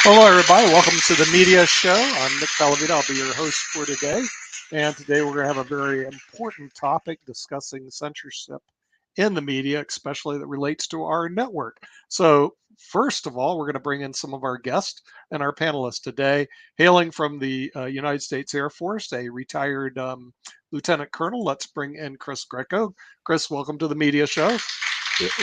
Hello, everybody. Welcome to the Media Show. I'm Nick Bellavita. I'll be your host for today. And today we're going to have a very important topic discussing censorship in the media, especially that relates to our network. So, first of all, we're going to bring in some of our guests and our panelists today, hailing from the United States Air Force, a retired lieutenant colonel. Let's bring in Chris Greco. Chris, welcome to the Media Show.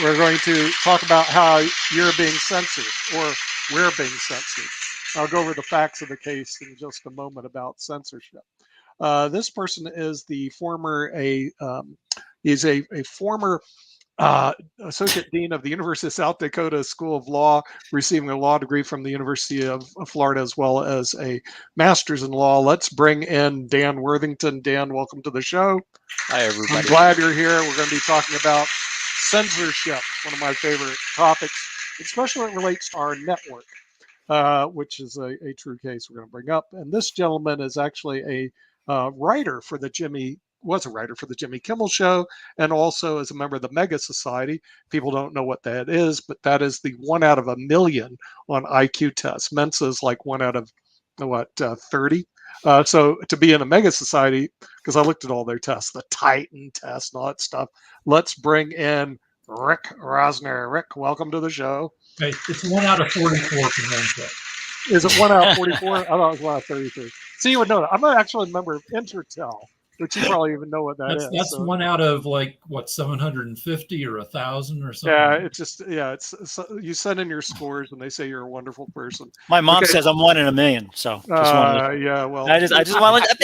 We're going to talk about how you're being censored, or we're being censored. I'll go over the facts of the case in just a moment about censorship. This person is the former former associate dean of the University of South Dakota School of Law, receiving a law degree from the University of Florida, as well as a master's in law. Let's bring in Dan Worthington. Dan, welcome to the show. Hi, everybody. I'm glad you're here. We're going to be talking about censorship, one of my favorite topics, especially when it relates to our network, which is a true case we're going to bring up. And this gentleman is actually a writer for the Jimmy Kimmel Show, and also is a member of the Mega Society. People don't know what that is, but that is the 1 out of a million on IQ tests. Mensa is like 1 out of 30. So to be in a Mega Society, because I looked at all their tests, the Titan test and all that stuff. Let's bring in Rick Rosner. Rick, welcome to the show. Hey, it's 1 out of 44 for Mensa. Is it 1 out of 44? I thought it was 1 out of 33. So you would know that. I'm not actually a member of Intertel, which you probably even know what that is. That's so 1 out of 750 or 1,000 or something. Yeah, it's you send in your scores and they say you're a wonderful person. My mom says I'm 1 in a million, so yeah, well, I just want to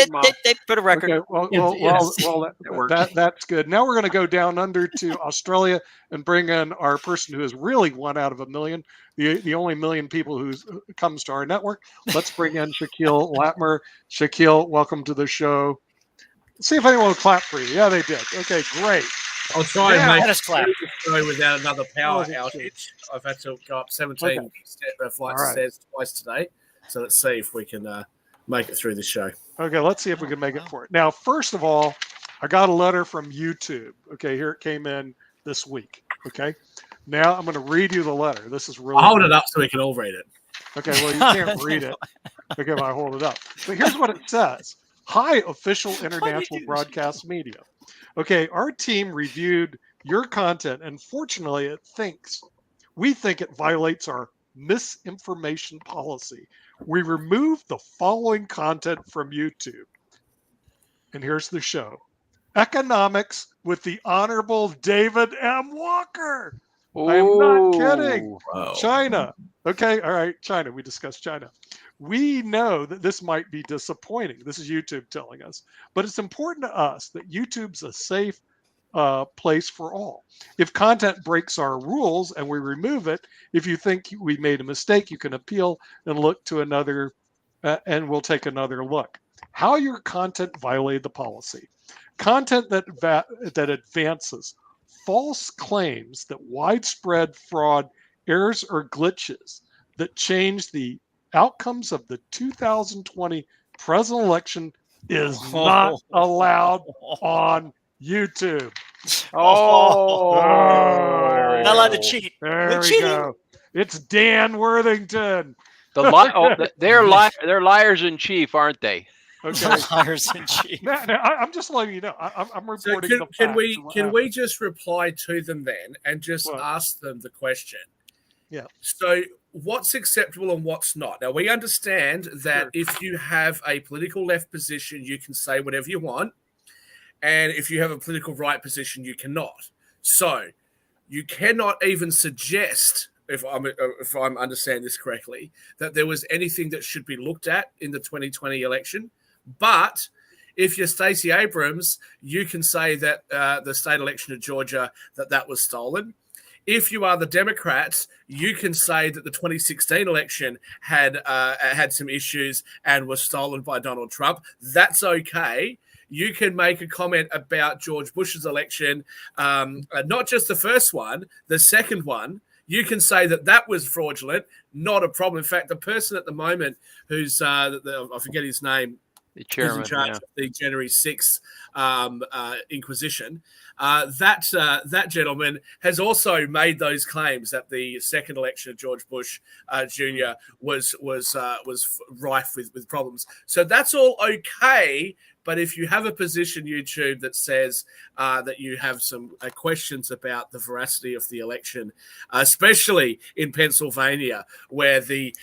they put a record. Okay, well, that's good. Now we're going to go down under to Australia and bring in our person who is really 1 out of a million, the only million people who comes to our network. Let's bring in Shaquille Latmer. Shaquille, welcome to the show. See if anyone will clap for you. Yeah, they did. Okay, great. I'll try and make clap without another power outage. I've had to go up 17 flights of stairs twice today. So let's see if we can make it through the show. Okay, let's see if we can make it for it. Now, first of all, I got a letter from YouTube. Okay, here it came in this week. Okay, now I'm going to read you the letter. This is really. I'll hold it up so we can all read it. Okay, well, you can't read it. Okay, if I hold it up. But here's what it says. Hi, official international broadcast media. Okay, our team reviewed your content, and fortunately, we think it violates our misinformation policy. We removed the following content from YouTube. And here's the show. Economics with the Honorable David M. Walker. I am not kidding. Oh. China. Okay, all right, China. We discussed China. We know that this might be disappointing. This is YouTube telling us. But it's important to us that YouTube's a safe place for all. If content breaks our rules and we remove it, if you think we made a mistake, you can appeal and look to another, and we'll take another look. How your content violated the policy. Content that advances false claims that widespread fraud, errors, or glitches that change the outcomes of the 2020 presidential election is not allowed on YouTube. Not allowed to cheat. There we go. It's Dan Worthington. They're liars in chief, aren't they? Okay. Liars in chief. Now, I'm just letting you know. I'm reporting the facts. Can we just reply to them then and just ask them the question? Yeah. So what's acceptable and what's not? Now, we understand that if you have a political left position, you can say whatever you want. And if you have a political right position, you cannot. So you cannot even suggest, if I'm understanding this correctly, that there was anything that should be looked at in the 2020 election. But if you're Stacey Abrams, you can say that the state election of Georgia, that was stolen. If you are the Democrats, you can say that the 2016 election had some issues and was stolen by Donald Trump. That's okay. You can make a comment about George Bush's election, not just the first one, the second one. You can say that was fraudulent, not a problem. In fact, the person at the moment who's, I forget his name, The who's in chairman, charge yeah. of the January 6th Inquisition. That gentleman has also made those claims that the second election of George Bush Jr. was rife with problems. So that's all okay. But if you have a position, YouTube, that says that you have some questions about the veracity of the election, especially in Pennsylvania, where the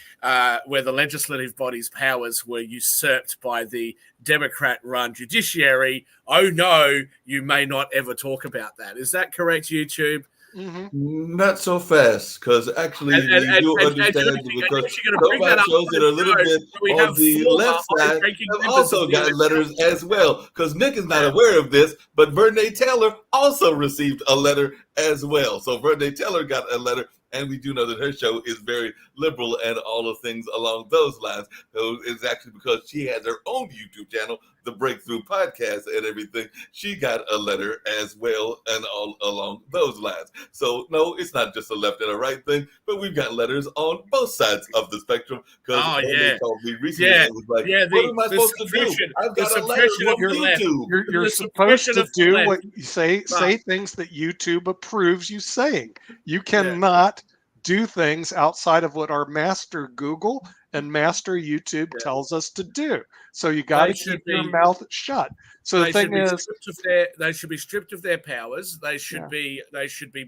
legislative body's powers were usurped by the Democrat-run judiciary, oh no, you may not ever talk about that. Is that correct, YouTube? Mm-hmm. Not so fast, because actually we do understand because nobody shows it a little bit on the left side have also got letters as well. Because Nick is not aware of this, but Vernay Taylor also received a letter as well. So Vernay Taylor got a letter, and we do know that her show is very liberal and all of things along those lines. So it's actually because she has her own YouTube channel, the Breakthrough Podcast and everything. She got a letter as well and all along those lines. So no, it's not just a left and a right thing, but we've got letters on both sides of the spectrum. Because they told me recently, it was like, what am I supposed to do? I've got a letter from YouTube. You're supposed to do what you say things that YouTube approves you saying. You cannot do things outside of what our master Google and master YouTube tells us to do. So you got to keep your mouth shut. So the thing is, they should be stripped of their powers. They should be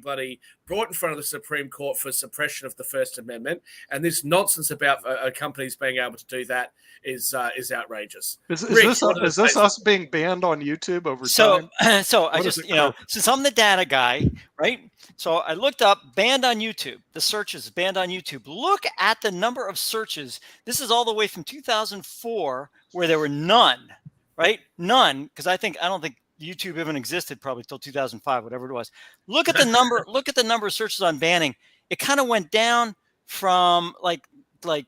bloody brought in front of the Supreme Court for suppression of the First Amendment. And this nonsense about companies being able to do that is outrageous. Is this us being banned on YouTube over time? So I just, since I'm the data guy, right? So I looked up banned on YouTube. The searches banned on YouTube. Look at the number of searches. This is all the way from 2004, where there were none, right? None, because I don't think YouTube even existed probably till 2005, whatever it was. Look at the number. Look at the number of searches on banning. It kind of went down from like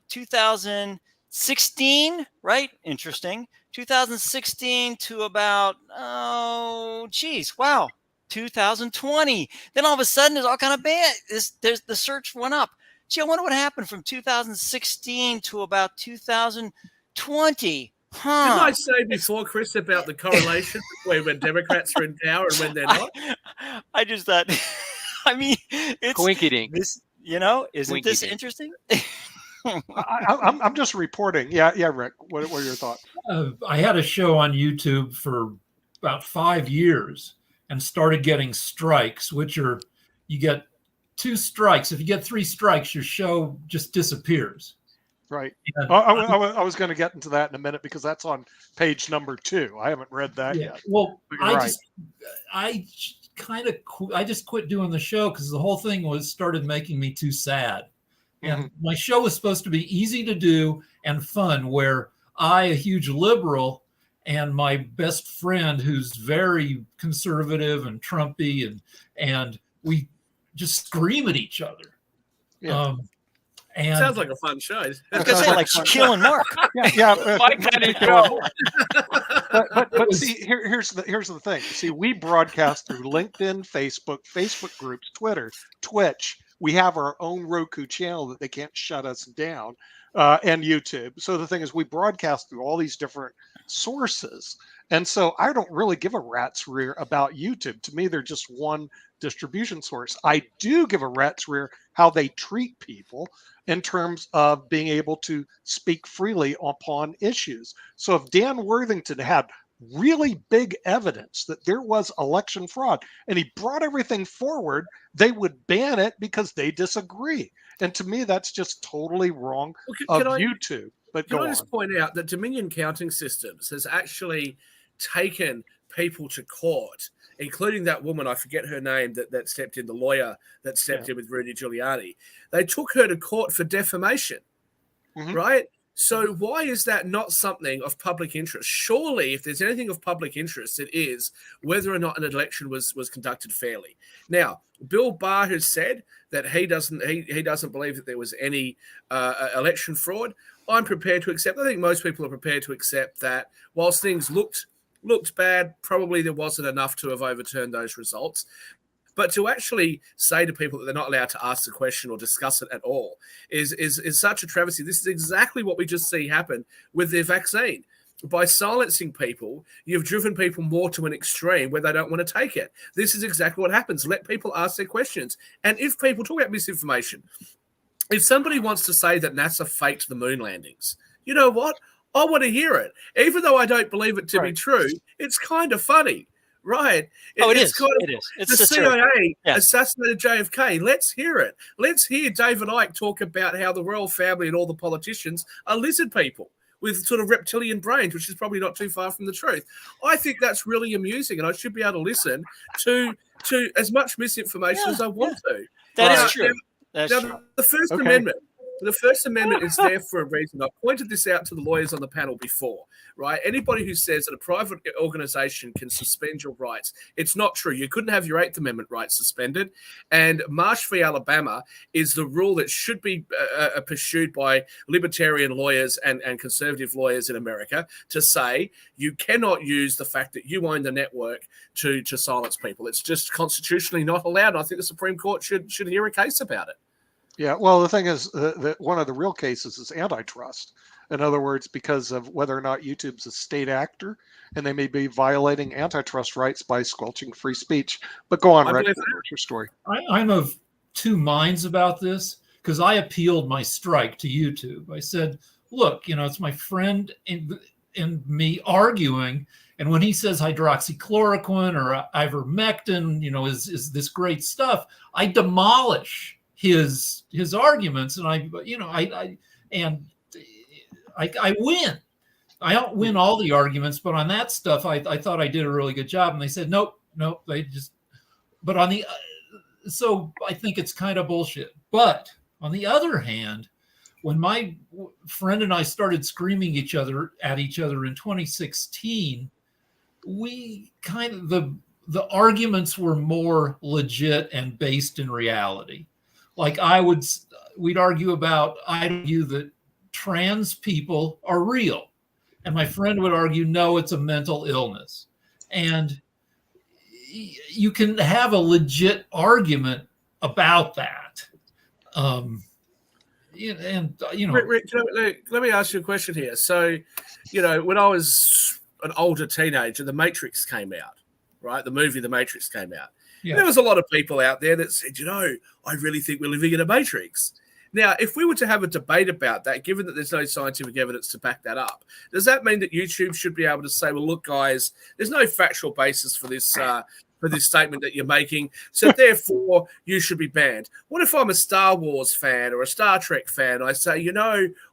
2016, right? Interesting. 2016 to about 2020. Then all of a sudden, there's all kind of ban. There's the search went up. Gee, I wonder what happened from 2016 to about 2020. Didn't I say before, Chris, about the correlation between when Democrats are in power and when they're not? I just thought, I mean, it's Coinky-dink. this, isn't this interesting? I'm just reporting. Yeah, Rick. What are your thoughts? I had a show on YouTube for about 5 years and started getting strikes, which are, you get 2 strikes. If you get 3 strikes, your show just disappears. Right. I was going to get into that in a minute because that's on page number 2. I haven't read that yet. Well, I just quit doing the show because the whole thing started making me too sad. And my show was supposed to be easy to do and fun, where I, a huge liberal, and my best friend, who's very conservative and Trumpy, and we just scream at each other. Yeah. And sounds like a fun show. I was going to say, like Shaquille and Mark. But see, here's the thing. See, we broadcast through LinkedIn, Facebook groups, Twitter, Twitch. We have our own Roku channel that they can't shut us down, and YouTube. So the thing is, we broadcast through all these different sources. And so I don't really give a rat's rear about YouTube. To me, they're just one distribution source. I do give a rat's rear how they treat people in terms of being able to speak freely upon issues. So if Dan Worthington had really big evidence that there was election fraud and he brought everything forward, they would ban it because they disagree. And to me, that's just totally wrong YouTube. But can I just point out that Dominion Counting Systems has actually taken people to court, including that woman, I forget her name, that stepped in, the lawyer that stepped in with Rudy Giuliani. They took her to court for defamation, right? So why is that not something of public interest? Surely, if there's anything of public interest, it is whether or not an election was conducted fairly. Now, Bill Barr has said that he doesn't believe that there was any election fraud. I'm prepared to accept. I think most people are prepared to accept that whilst things looked bad, probably there wasn't enough to have overturned those results. But to actually say to people that they're not allowed to ask the question or discuss it at all is such a travesty. This is exactly what we just see happen with the vaccine. by silencing people, you've driven people more to an extreme where they don't want to take it. This is exactly what happens. Let people ask their questions. And if people talk about misinformation, if somebody wants to say that NASA faked the moon landings, you know what? I want to hear it. Even though I don't believe it to be true, it's kind of funny. Right. It is. Kind of, it is. It's the CIA assassinated JFK. Let's hear it. Let's hear David Icke talk about how the royal family and all the politicians are lizard people with sort of reptilian brains, which is probably not too far from the truth. I think that's really amusing, and I should be able to listen to as much misinformation as I want to. That is true. That's true. The First Amendment. The First Amendment is there for a reason. I pointed this out to the lawyers on the panel before, right? Anybody who says that a private organization can suspend your rights, it's not true. You couldn't have your Eighth Amendment rights suspended. And Marsh v. Alabama is the rule that should be pursued by libertarian lawyers and conservative lawyers in America to say you cannot use the fact that you own the network to silence people. It's just constitutionally not allowed. And I think the Supreme Court should hear a case about it. Yeah, well, the thing is that one of the real cases is antitrust. In other words, because of whether or not YouTube's a state actor, and they may be violating antitrust rights by squelching free speech. But go on, Rick. What's your story? I'm of two minds about this because I appealed my strike to YouTube. I said, look, it's my friend and me arguing. And when he says hydroxychloroquine or ivermectin, is this great stuff, I demolish his arguments, and I win. I don't win all the arguments, but on that stuff, I thought I did a really good job. And they said, nope. But so I think it's kind of bullshit. But on the other hand, when my friend and I started screaming at each other in 2016, we kind of, the arguments were more legit and based in reality. Like we'd argue that trans people are real. And my friend would argue, no, it's a mental illness. And you can have a legit argument about that. Rick, let me ask you a question here. So, when I was an older teenager, The Matrix came out, right? The movie The Matrix came out. Yeah. There was a lot of people out there that said, I really think we're living in a matrix. Now, if we were to have a debate about that, given that there's no scientific evidence to back that up, does that mean that YouTube should be able to say, well, look, guys, there's no factual basis for this statement that you're making, so therefore you should be banned? What if I'm a Star Wars fan or a Star Trek fan? I say,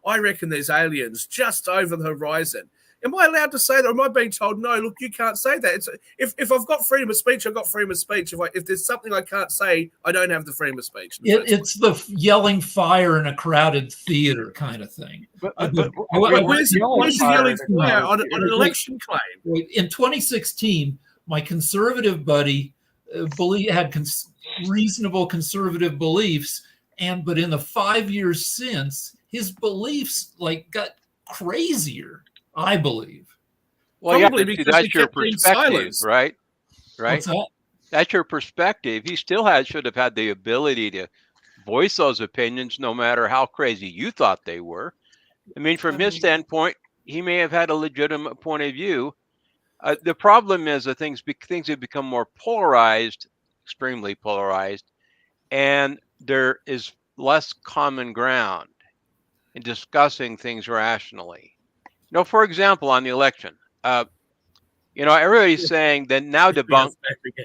I reckon there's aliens just over the horizon. Am I allowed to say that? Or am I being told, no, look, you can't say that? If I've got freedom of speech, I've got freedom of speech. If there's something I can't say, I don't have the freedom of speach. It's the yelling fire in a crowded theater kind of thing. Where's the yelling fire on an election claim? In 2016, my conservative buddy had reasonable conservative beliefs, but in the 5 years since, his beliefs got crazier. I believe. Well, that's your perspective, right? Right. That's your perspective. He still should have had the ability to voice those opinions, no matter how crazy you thought they were. I mean, from his standpoint, he may have had a legitimate point of view. The problem is that things have become more polarized, extremely polarized, and there is less common ground in discussing things rationally. For example, on the election, everybody's saying that now debunked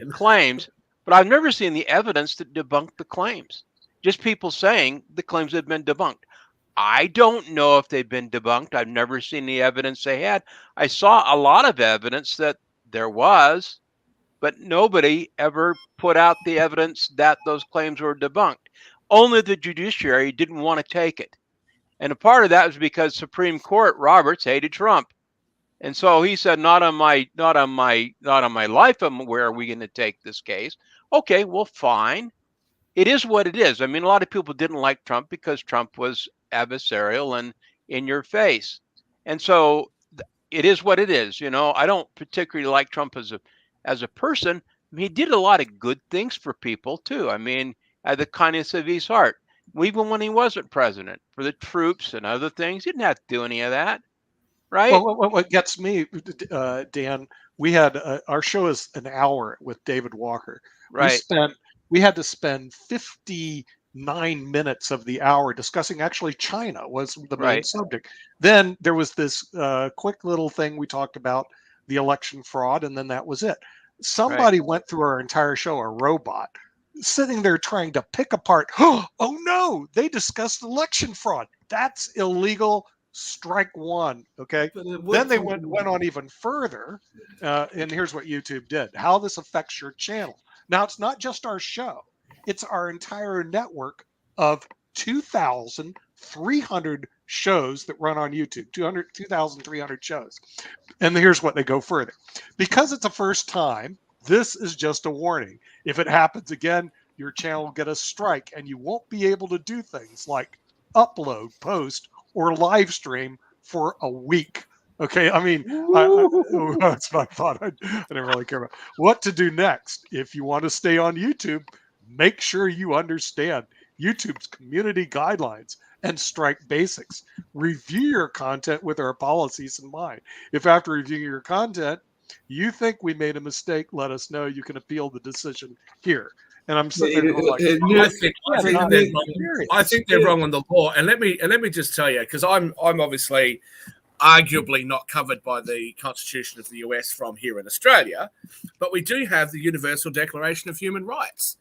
claims, but I've never seen the evidence that debunked the claims. Just people saying the claims have been debunked. I don't know if they've been debunked. I've never seen the evidence they had. I saw a lot of evidence that there was, but nobody ever put out the evidence that those claims were debunked. Only the judiciary didn't want to take it. And a part of that was because Supreme Court Roberts hated Trump. And so he said, not on my life where are we going to take this case. Okay, well, fine. It is what it is. I mean, a lot of people didn't like Trump because Trump was adversarial and in your face. And so it is what it is. I don't particularly like Trump as a person. I mean, he did a lot of good things for people too. I mean, at the kindness of his heart. Even when he wasn't president, for the troops and other things, he didn't have to do any of that. right? Well, what gets me, Dan, we had our show is an hour with David Walker. Right. We had to spend 59 minutes of the hour discussing actually China was the main Right. subject. Then there was this quick little thing we talked about the election fraud, and then that was it. Somebody went through our entire show, a robot, sitting there trying to pick apart. Oh no, they discussed election fraud. That's illegal. Strike one. Okay. Then they went on even further. And here's what YouTube did. How this affects your channel. Now it's not just our show. It's our entire network of 2,300 shows that run on YouTube. 2,300 shows. And here's what they go further. Because it's a first time, this is just a warning. If it happens again, your channel will get a strike and you won't be able to do things like upload, post, or live stream for a week. Okay, I mean, that's my thought. I didn't really care about what to do next. If you want to stay on YouTube, make sure you understand YouTube's community guidelines and strike basics. Review your content with our policies in mind. If after reviewing your content, you think we made a mistake, let us know. You can appeal the decision here. And I'm sitting there going like, I think they're wrong on the law. And let me just tell you, because I'm obviously arguably not covered by the Constitution of the US from here in Australia, but we do have the Universal Declaration of Human Rights.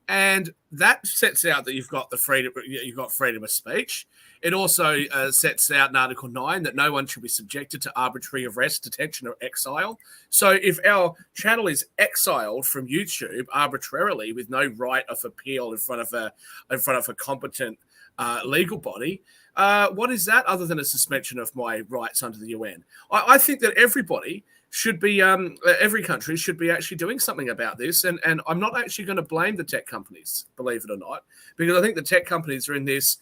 And that sets out that you've got freedom of speech. It also sets out in Article 9 that no one should be subjected to arbitrary arrest, detention, or exile. So if our channel is exiled from YouTube arbitrarily with no right of appeal in front of a competent legal body, what is that other than a suspension of my rights under the UN? I think that everybody should be, every country should be actually doing something about this. And I'm not actually going to blame the tech companies, believe it or not, because I think the tech companies are in this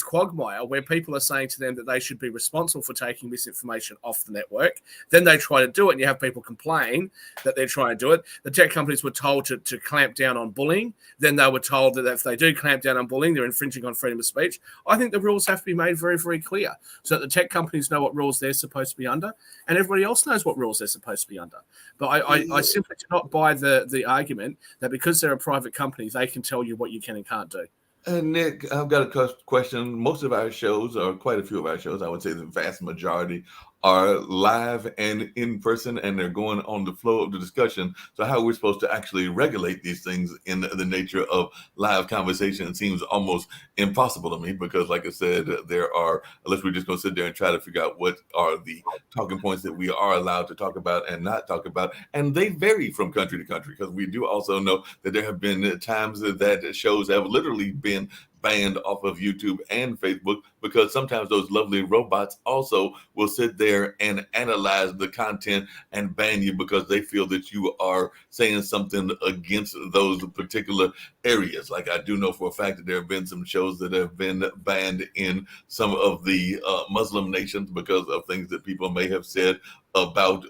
quagmire where people are saying to them that they should be responsible for taking misinformation off the network. Then they try to do it, and you have people complain that they're trying to do it. The tech companies were told to clamp down on bullying. Then they were told that if they do clamp down on bullying, they're infringing on freedom of speech. I think the rules have to be made very, very clear so that the tech companies know what rules they're supposed to be under, and everybody else knows what rules they're supposed to be under. But I simply do not buy the argument that because they're a private company, they can tell you what you can and can't do. Nick, I've got a question. Most of our shows, or quite a few of our shows, I would say the vast majority, are live and in person, and they're going on the flow of the discussion. So how are we supposed to actually regulate these things in the nature of live conversation? It seems almost impossible to me because, like I said, there are, unless we're just going to sit there and try to figure out what are the talking points that we are allowed to talk about and not talk about. And they vary from country to country, because we do also know that there have been times that shows have literally been banned off of YouTube and Facebook, because sometimes those lovely robots also will sit there and analyze the content and ban you because they feel that you are saying something against those particular areas. Like, I do know for a fact that there have been some shows that have been banned in some of the Muslim nations because of things that people may have said about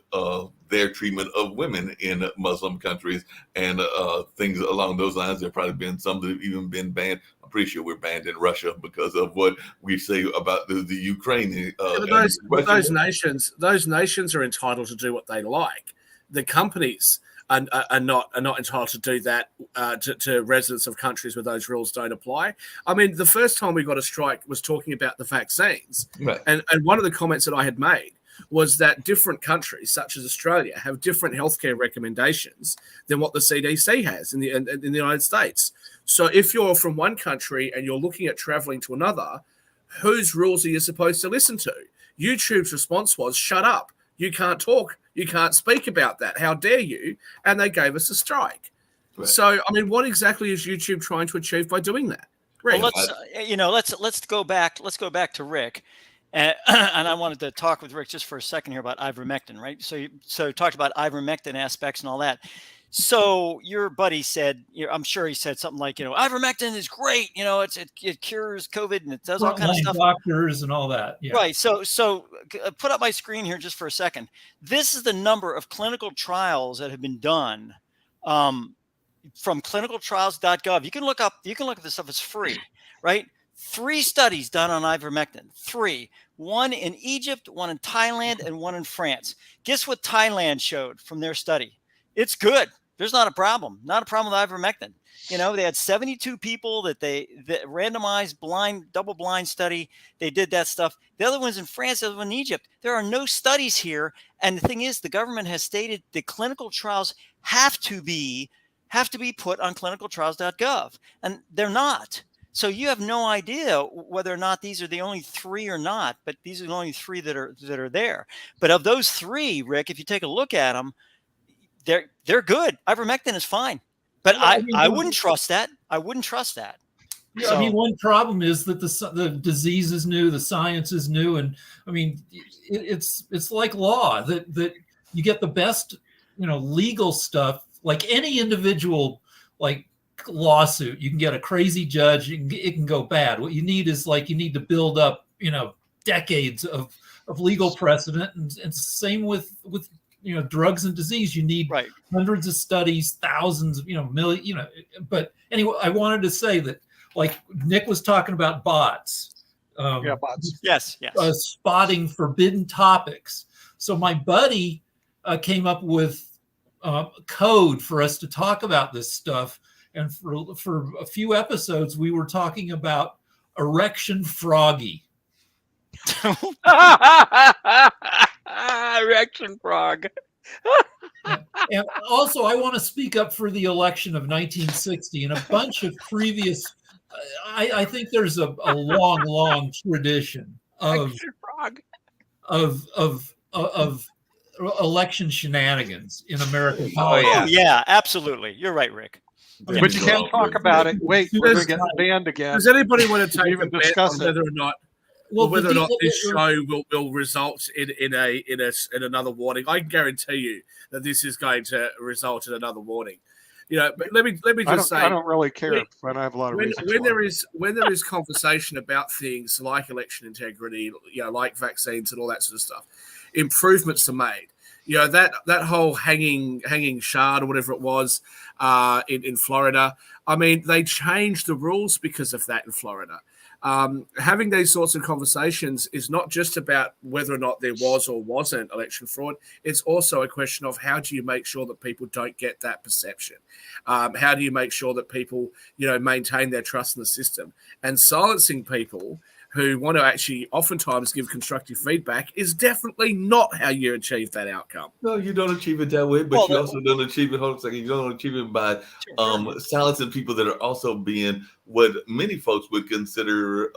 their treatment of women in Muslim countries and things along those lines. There have probably been some that have even been banned. I'm pretty sure we're banned in Russia because of what we say about the Ukraine. Those nations are entitled to do what they like. The companies are not entitled to do that to residents of countries where those rules don't apply. I mean, the first time we got a strike was talking about the vaccines, right. And one of the comments that I had made was that different countries, such as Australia, have different healthcare recommendations than what the CDC has in the United States. So if you're from one country and you're looking at traveling to another, whose rules are you supposed to listen to? YouTube's response was, shut up. You can't talk. You can't speak about that. How dare you? And they gave us a strike. Right. So, I mean, what exactly is YouTube trying to achieve by doing that? Rick? Well, let's go back. Let's go back to Rick. And I wanted to talk with Rick just for a second here about ivermectin, right? So talked about ivermectin aspects and all that. So your buddy said, I'm sure he said something like, ivermectin is great. It cures COVID and it does all kinds of stuff. Doctors and all that. Yeah. Right. So put up my screen here just for a second. This is the number of clinical trials that have been done from clinicaltrials.gov. You can look up this stuff. It's free, right? 3 studies done on ivermectin. 3. One in Egypt, one in Thailand, and one in France. Guess what Thailand showed from their study? It's good. There's not a problem. Not a problem with ivermectin. You know, they had 72 people that randomized blind, double-blind study. They did that stuff. The other one's in France, the other one in Egypt. There are no studies here. And the thing is, the government has stated the clinical trials have to be put on clinicaltrials.gov, and they're not. So you have no idea whether or not these are the only 3 or not, but these are the only 3 that are there. But of those 3, Rick, if you take a look at them, they're good. Ivermectin is fine, but I wouldn't trust that. I wouldn't trust that. Yeah, so, I mean, one problem is that the disease is new, the science is new, and I mean, it's like law that you get the best, legal stuff. Like any individual, lawsuit, you can get a crazy judge. It can go bad. What you need is you need to build up, decades of legal precedent, and same with drugs and disease. You need hundreds of studies, thousands, million, But anyway, I wanted to say that, Nick was talking about bots. Bots. Yes. Spotting forbidden topics. So my buddy came up with code for us to talk about this stuff, and for a few episodes we were talking about erection froggy. Erection frog. And also, I want to speak up for the election of 1960 and a bunch of previous. I think there's a long tradition of election shenanigans in American politics. Oh yeah, absolutely. You're right, Rick. But you can't talk about it. Wait, we're going to get banned again. Does anybody want to take even a bet discuss on whether or not, this show will result in another warning? I can guarantee you that this is going to result in another warning. But let me just say, I don't really care. But I have a lot of reasons. When there is conversation about things like election integrity, like vaccines and all that sort of stuff, improvements are made. That whole hanging shard or whatever it was in Florida. I mean, they changed the rules because of that in Florida. Having these sorts of conversations is not just about whether or not there was or wasn't election fraud. It's also a question of how do you make sure that people don't get that perception? How do you make sure that people, maintain their trust in the system? And silencing people who want to actually oftentimes give constructive feedback is definitely not how you achieve that outcome. No, you don't achieve it that way, but you also don't achieve it. Hold on a second. You don't achieve it by silencing people that are also being what many folks would consider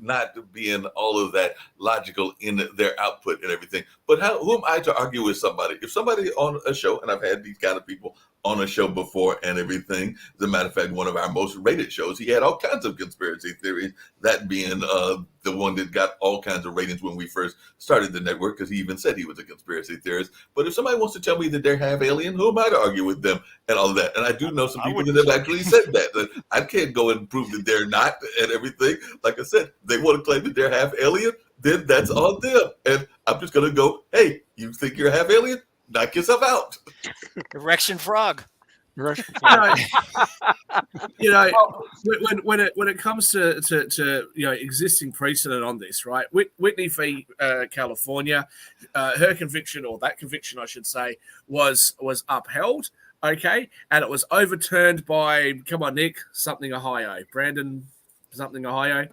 not being all of that logical in their output and everything. But who am I to argue with somebody? If somebody on a show, and I've had these kind of people on a show before and everything. As a matter of fact, one of our most rated shows, he had all kinds of conspiracy theories, that being the one that got all kinds of ratings when we first started the network, because he even said he was a conspiracy theorist. But if somebody wants to tell me that they're half alien, who am I to argue with them and all of that? And I do know some people that have actually said that I can't go and prove that they're not and everything. Like I said, they want to claim that they're half alien, then that's on them. And I'm just going to go, hey, you think you're half alien? Knock yourself out. Erection frog. When it comes to existing precedent on this, right? Whitney v. California, her conviction, or that conviction, I should say, was upheld. Okay, and it was overturned by, come on, Nick, something Ohio, Brandon, something Ohio.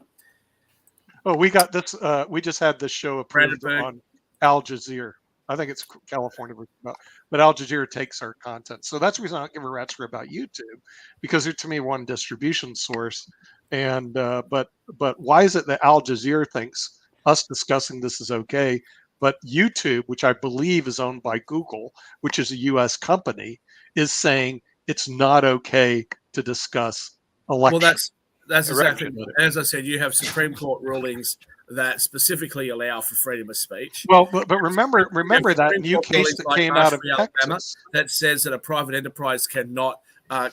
Oh, we got this. We just had this show approved on Al Jazeera. I think it's California, but Al Jazeera takes our content. So that's the reason I don't give a rat's about YouTube, because they're, to me, one distribution source. And but why is it that Al Jazeera thinks us discussing this is okay, but YouTube, which I believe is owned by Google, which is a U.S. company, is saying it's not okay to discuss election? Well, that's exactly what. As I said, you have Supreme Court rulings that specifically allow for freedom of speech. Well, but remember that new case that came out of Texas that says that a private enterprise cannot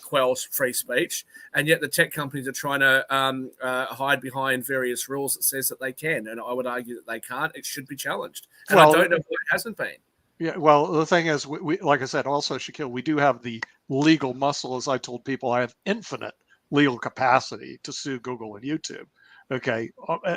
quell free speech, and yet the tech companies are trying to hide behind various rules that says that they can. And I would argue that they can't. It should be challenged, and I don't know why it hasn't been. Yeah, well, the thing is, we like I said, also, Shaquille, we do have the legal muscle. As I told people, I have infinite legal capacity to sue Google and YouTube. Okay.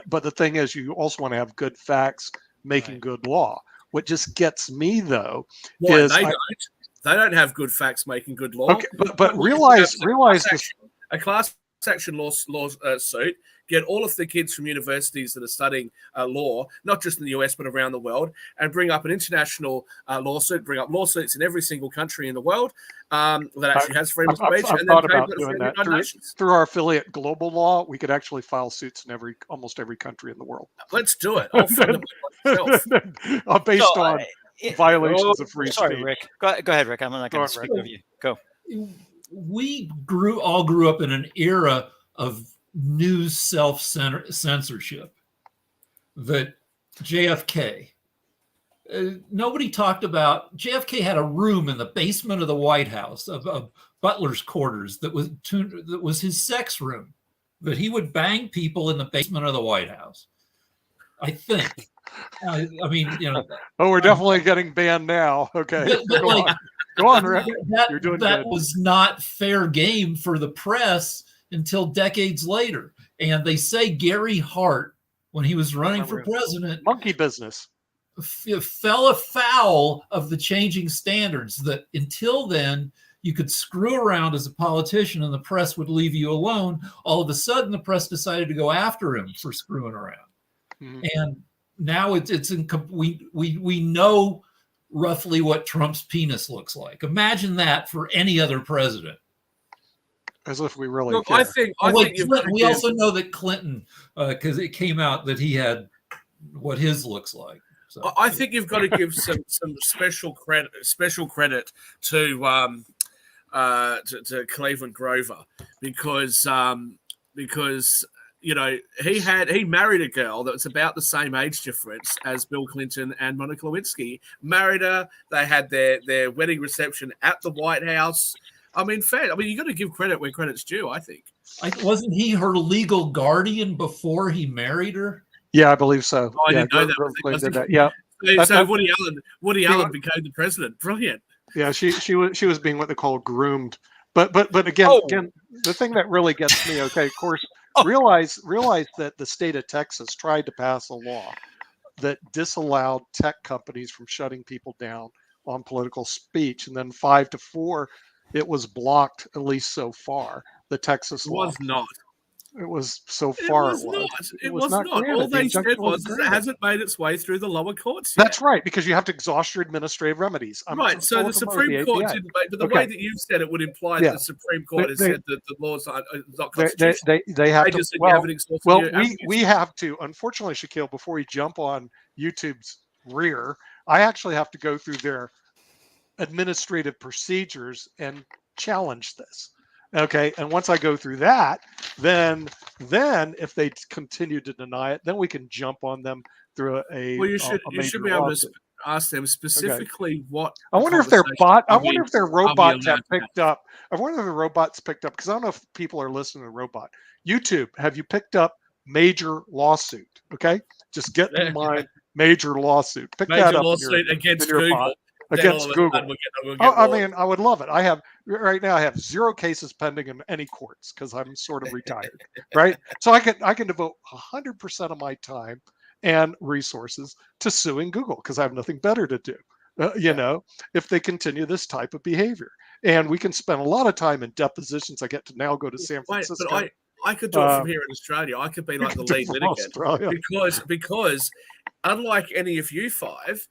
But the thing is, you also want to have good facts making good law. What just gets me, though, is they don't have good facts making good law. Okay, but realize this. A class action law suit, get all of the kids from universities that are studying law, not just in the US, but around the world, and bring up an international lawsuit, bring up lawsuits in every single country in the world that actually has freedom of speech. I've thought about doing that. Through our affiliate Global Law, we could actually file suits in almost every country in the world. Let's do it. I'll fund them myself. Based on violations of free speech. Sorry, Rick. Go ahead, Rick. I'm not going to speak of you. Go. We all grew up in an era of news self-censorship. That JFK, nobody talked about. JFK had a room in the basement of the White House, of butler's quarters, that was his sex room, that he would bang people in the basement of the White House. I think. I mean, Oh, we're definitely getting banned now. Okay. Go on, Rick. You're doing that good. Was not fair game for the press until decades later. And they say Gary Hart, when he was running for president, monkey business, fell afoul of the changing standards, that until then you could screw around as a politician and the press would leave you alone. All of a sudden, the press decided to go after him for screwing around. Mm-hmm. And now we know roughly what Trump's penis looks like. Imagine that for any other president. As if we really care. We also know that Clinton, because it came out that he had what his looks like. So I think you've got to give some special credit to Cleveland Grover, because he married a girl that was about the same age difference as Bill Clinton and Monica Lewinsky. Married her. They had their wedding reception at the White House. I mean, you got to give credit where credit's due, I think. Wasn't he her legal guardian before he married her? Yeah, I believe so. I didn't know that. Yeah. So Woody Allen became the president. Brilliant. Yeah, she was being what they call groomed. But again, the thing that really gets me, okay, of course, realize that the state of Texas tried to pass a law that disallowed tech companies from shutting people down on political speech, and then 5-4, it was blocked, at least so far. The Texas law was not. It was so far. It was not. All they said was it hasn't made its way through the lower courts yet. That's right, because you have to exhaust your administrative remedies. Right. So the Supreme Court didn't, but the way that you said it would imply that the Supreme Court has said that the laws are not constitutional. They have to. Just we have to. Unfortunately, Shaquille, before we jump on YouTube's rear, I actually have to go through their administrative procedures and challenge this. Okay, and once I go through that, then if they continue to deny it, then we can jump on them through a. Well, you should be able to ask them specifically what. I wonder if their robots have picked up. I wonder if the robots picked up, because I don't know if people are listening to robot. YouTube, have you picked up major lawsuit? Okay, just get in mind major lawsuit. Pick that up. Lawsuit against Google. Against Google. I mean, I would love it. I have 0 cases pending in any courts because I'm sort of retired, right? So I can devote 100% of my time and resources to suing Google because I have nothing better to do. If they continue this type of behavior, and we can spend a lot of time in depositions. I get to now go to San Francisco. But I could do it from here in Australia. I could be like the lead litigant because unlike any of you five.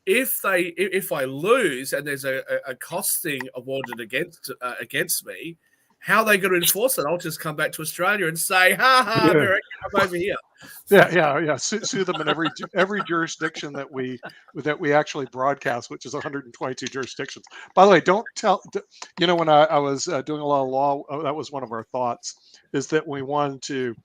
If I lose and there's a costing awarded against me, how are they going to enforce it? I'll just come back to Australia and say, I'm over here. Yeah. Sue them in every jurisdiction that we actually broadcast, which is 122 jurisdictions. By the way, don't tell. When I was doing a lot of law, that was one of our thoughts, is that we wanted to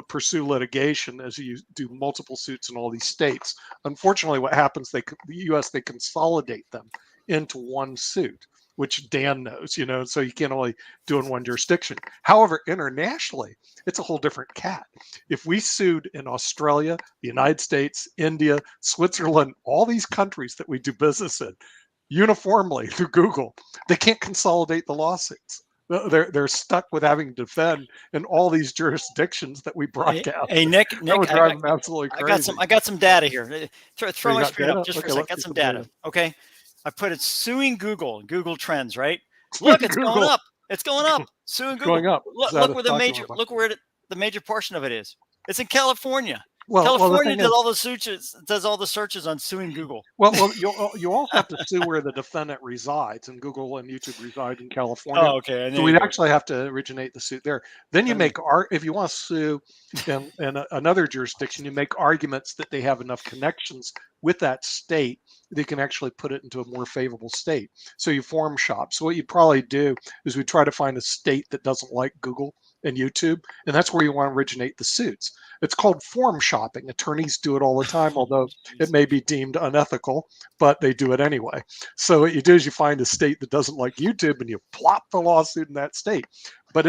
pursue litigation as you do multiple suits in all these states. Unfortunately, what happens, the U.S., they consolidate them into one suit, which Dan knows, so you can't only do in one jurisdiction. However, internationally, it's a whole different cat. If we sued in Australia, the United States, India, Switzerland, all these countries that we do business in, uniformly through Google, they can't consolidate the lawsuits. They're stuck with having to defend in all these jurisdictions that we broadcast. Hey Nick, that would drive them absolutely crazy. I got some data here. Throw my screen data? up just Okay, for a second. Got some data. data. Okay, I put it suing Google Trends, right? Look, it's going up. It's going up. Suing Google. Going up. Look where the major portion of it is. It's in California. California does all the searches on suing Google. Well, you also have to sue where the defendant resides, and Google and YouTube reside in California. Oh, okay. So we'd actually have to originate the suit there. Then you make if you want to sue in another jurisdiction, you make arguments that they have enough connections with that state, they can actually put it into a more favorable state. So you forum shop. So what you probably do is we try to find a state that doesn't like Google and YouTube, and that's where you want to originate the suits. It's called forum shopping. Attorneys do it all the time, although it may be deemed unethical, but they do it anyway. So what you do is you find a state that doesn't like YouTube, and you plop the lawsuit in that state. But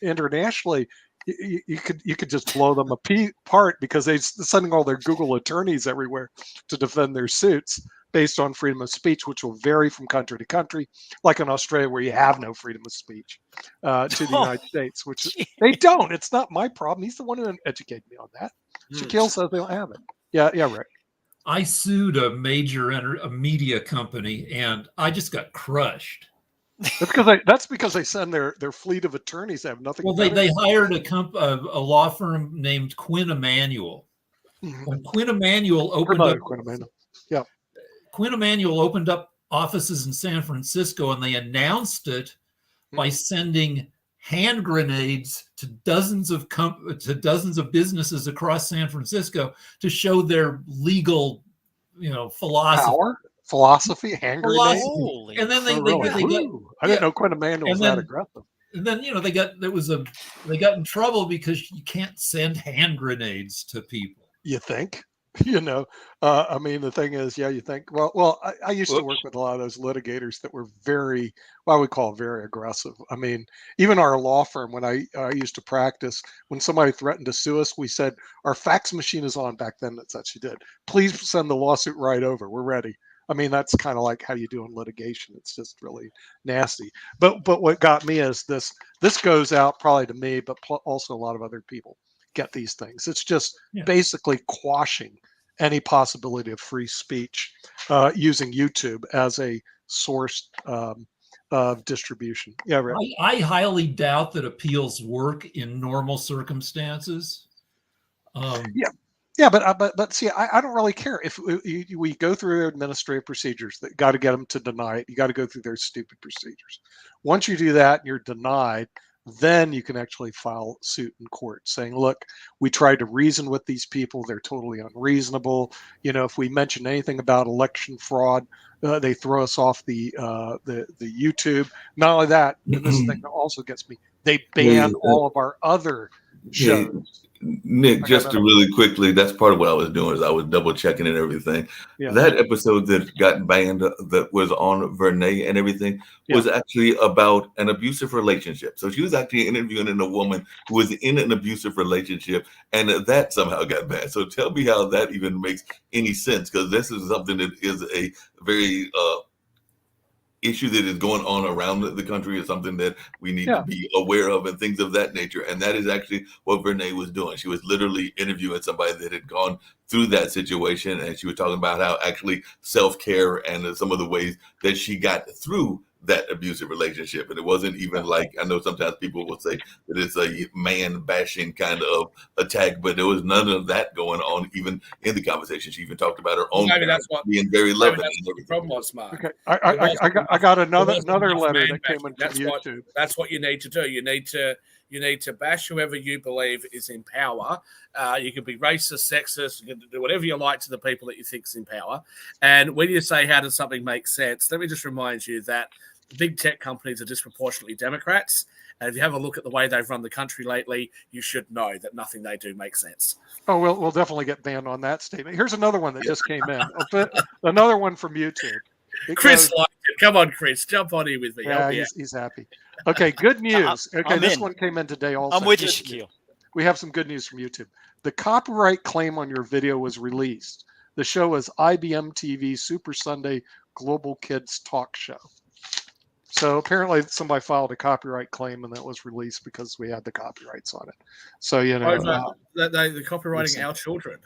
internationally, you could just blow them apart because they're sending all their Google attorneys everywhere to defend their suits based on freedom of speech, which will vary from country to country, like in Australia where you have no freedom of speech, to the United States, which they don't. It's not my problem. He's the one who educated me on that. Shaquille says they don't have it. Yeah, Rick. I sued a major media company, and I just got crushed. That's because they send their fleet of attorneys that have nothing. Well, they hired a law firm named Quinn Emanuel. Mm-hmm. When Quinn Emanuel opened up, Quinn Emanuel opened up offices in San Francisco, and they announced it by sending hand grenades to dozens of businesses across San Francisco to show their legal, philosophy, hand grenades. And then they I didn't know Quinn Emanuel was that aggressive. And then they got in trouble because you can't send hand grenades to people. You think? I mean, the thing is, you think, well, I used to work with a lot of those litigators that were very, what I would call very aggressive. I mean, even our law firm, when I used to practice, when somebody threatened to sue us, we said, our fax machine is on. Back then, that's what you did. Please send the lawsuit right over. We're ready. I mean, that's kind of like how you do in litigation. It's just really nasty. But what got me is this goes out probably to me, but also a lot of other people get these things. It's just basically quashing any possibility of free speech using YouTube as a source of distribution. Yeah, right. I highly doubt that appeals work in normal circumstances. Yeah, but see, I don't really care if we go through administrative procedures that got to get them to deny it. You got to go through their stupid procedures. Once you do that and you're denied, then you can actually file suit in court saying, look, we tried to reason with these people. They're totally unreasonable. If we mention anything about election fraud, they throw us off the YouTube. Not only that, and this thing also gets me, they ban all of our other shows. Nick, just to really quickly, that's part of what I was doing is I was double checking and everything. Yeah. That episode that got banned that was on Vernay and everything was actually about an abusive relationship. So she was actually interviewing a woman who was in an abusive relationship, and that somehow got banned. So tell me how that even makes any sense, because this is something that is a very issue that is going on around the country, is something that we need to be aware of and things of that nature. And that is actually what Vernay was doing. She was literally interviewing somebody that had gone through that situation, and she was talking about how actually self-care and some of the ways that she got through that abusive relationship. And it wasn't even like, I know sometimes people will say that it's a man bashing kind of attack, but there was none of that going on even in the conversation. She even talked about her own being very loving. That's what the problem was, Mark. Okay. I got another letter that came in from YouTube. That's what you need to do. You need to bash whoever you believe is in power. You can be racist, sexist, you can do whatever you like to the people that you think is in power. And when you say, how does something make sense? Let me just remind you that the big tech companies are disproportionately Democrats. And if you have a look at the way they've run the country lately, you should know that nothing they do makes sense. Oh, we'll definitely get banned on that statement. Here's another one that just came in. Another one from YouTube. Chris liked it. Come on, Chris. Jump on in with me. Yeah, he's happy. Okay, good news. Okay, this one came in today also. I'm with you, Shaquille. We have some good news from YouTube. The copyright claim on your video was released. The show is IBM TV Super Sunday Global Kids Talk Show. So apparently somebody filed a copyright claim, and that was released because we had the copyrights on it. So you know, they're copywriting our children.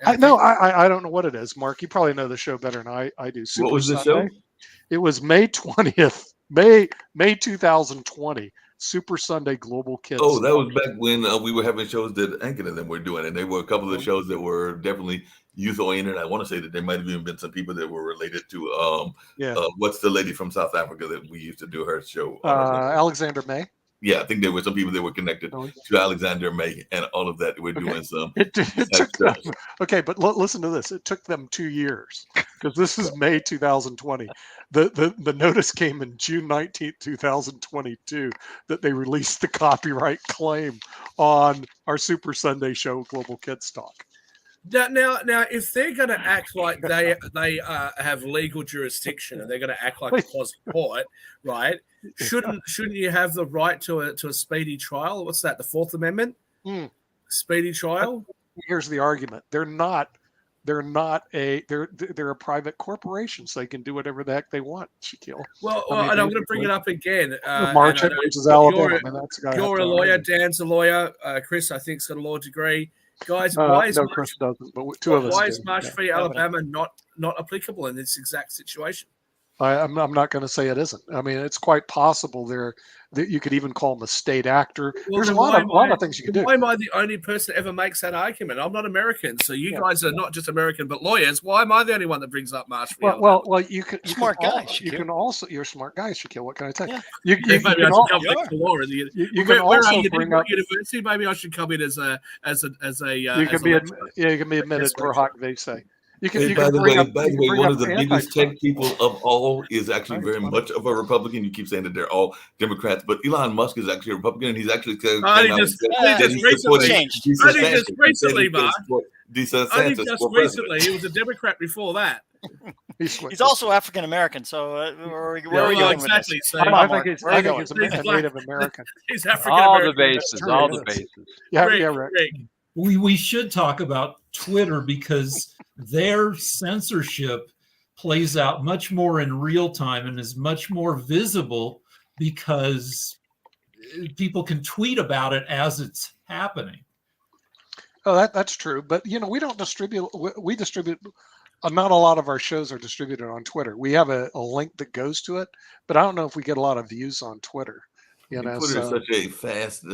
I don't know what it is, Mark. You probably know the show better than I do. Super what was the Sunday. show? It was May 20th, May 2020. Super Sunday Global Kids. Oh, that was back when we were having shows that Ankin and them were doing, and they were a couple of the shows that were definitely youth oriented. I want to say that there might have even been some people that were related to what's the lady from South Africa that we used to do her show? Alexander May. Yeah, I think there were some people that were connected to Alexander May and all of that. We're doing some. It took them, okay, but listen to this. It took them 2 years because this is May 2020. The notice came in June 19th, 2022 that they released the copyright claim on our Super Sunday show, Global Kids Talk. Now, if they're going to act like they have legal jurisdiction and they're going to act like a quasi court, right? Shouldn't you have the right to a speedy trial? What's that? The Fourth Amendment? Speedy trial. Here's the argument: they're a private corporation, so they can do whatever the heck they want. Shaquille. Well, and I'm going to bring it up again. March versus Alabama. You're a lawyer. Dan's a lawyer. Chris, I think, has got a law degree. Guys, Chris doesn't, but two of us. Why is March v. Alabama not applicable in this exact situation? I'm not going to say it isn't. I mean, it's quite possible that you could even call him a state actor. Well, there's a lot of things you can do. Why am I the only person that ever makes that argument? I'm not American, so you guys are not just American but lawyers. Why am I the only one that brings up March v. Alabama? Well, you can smart guy. You can also you're a smart guy, Shaquille. What can I tell you? You can also bring up university. Maybe I should come in as a. You can be admitted for hawk. They say. By the way, one of the biggest tech people of all is actually very much of a Republican. You keep saying that they're all Democrats, but Elon Musk is actually a Republican, and he's actually recently he was a Democrat before that. He's also African American, so where are we going exactly? with this? So I think he's a Native American. He's African American. All the bases. Yeah, Rick. We should talk about Twitter because their censorship plays out much more in real time and is much more visible because people can tweet about it as it's happening. Oh, that's true. But, we don't distribute. We distribute. Not a lot of our shows are distributed on Twitter. We have a link that goes to it, but I don't know if we get a lot of views on Twitter. Twitter is such a fast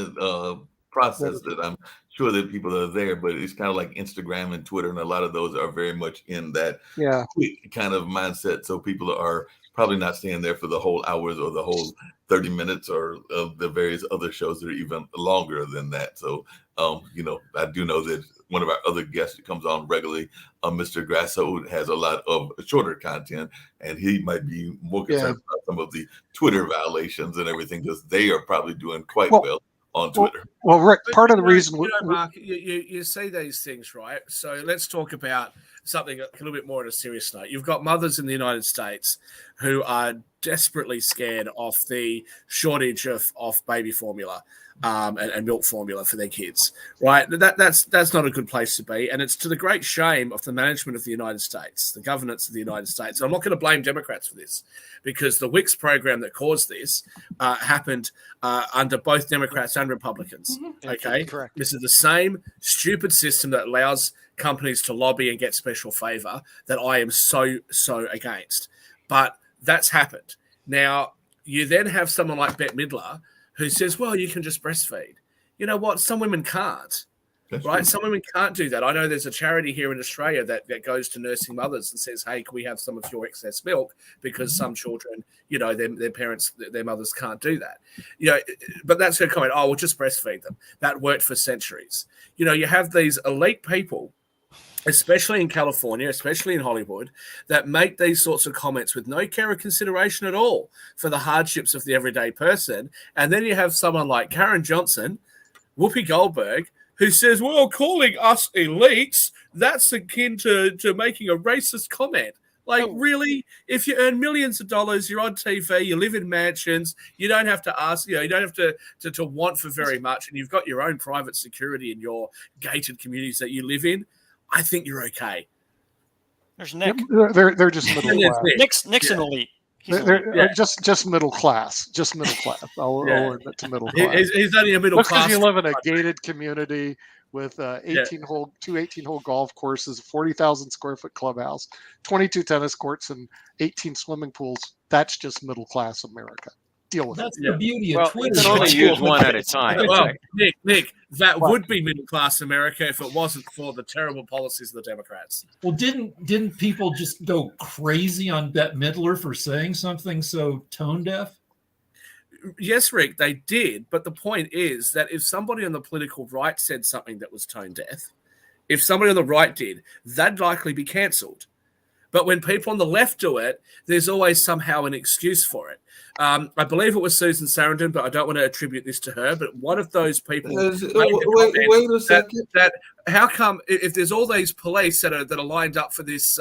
process that I'm sure that people are there, but it's kind of like Instagram and Twitter, and a lot of those are very much in that quick kind of mindset. So people are probably not staying there for the whole hours or the whole 30 minutes or the various other shows that are even longer than that. So, I do know that one of our other guests that comes on regularly, Mr. Grasso, has a lot of shorter content, and he might be more concerned about some of the Twitter violations and everything because they are probably doing quite well on Twitter. Well, Rick, part of the reason Mark, you say these things, right? So let's talk about something a little bit more on a serious note. You've got mothers in the United States who are desperately scared of the shortage of baby formula and milk formula for their kids, right? That's not a good place to be, and it's to the great shame of the management of the United States, the governance of the United States. I'm not going to blame Democrats for this because the WICS program that caused this happened under both Democrats and Republicans. Mm-hmm. Okay, correct. This is the same stupid system that allows companies to lobby and get special favor that I am so against. But that's happened. Now, you then have someone like Bette Midler who says, well, you can just breastfeed. You know what? Some women can't. That's right. True. Some women can't do that. I know there's a charity here in Australia that goes to nursing mothers and says, hey, can we have some of your excess milk? Because some children, their parents, their mothers can't do that. But that's her comment. Oh, we'll just breastfeed them. That worked for centuries. You have these elite people, especially in California, especially in Hollywood, that make these sorts of comments with no care or consideration at all for the hardships of the everyday person. And then you have someone like Karen Johnson, Whoopi Goldberg, who says, well, calling us elites, that's akin to making a racist comment. Like, really? If you earn millions of dollars, you're on TV, you live in mansions, you don't have to ask, you don't have to want for very much, and you've got your own private security in your gated communities that you live in, I think you're okay. There's Nick. They're just middle class. Nick's an elite. They're just middle class. Just middle class. I'll admit to middle class. He's only a middle class. Because you live in a gated community with 18-hole golf courses, 40,000 square foot clubhouse, 22 tennis courts, and 18 swimming pools. That's just middle class America. Deal with That's it. the beauty of Twitter. You can only use one at a time. Well, Nick, that would be middle class America if it wasn't for the terrible policies of the Democrats. Well, didn't people just go crazy on Bette Midler for saying something so tone deaf? Yes, Rick, they did. But the point is that if somebody on the political right said something that was tone deaf, if somebody on the right did, that'd likely be cancelled. But when people on the left do it, there's always somehow an excuse for it. I believe it was Susan Sarandon, but I don't want to attribute this to her. But one of those people wait a second. That how come if there's all these police that are lined up for this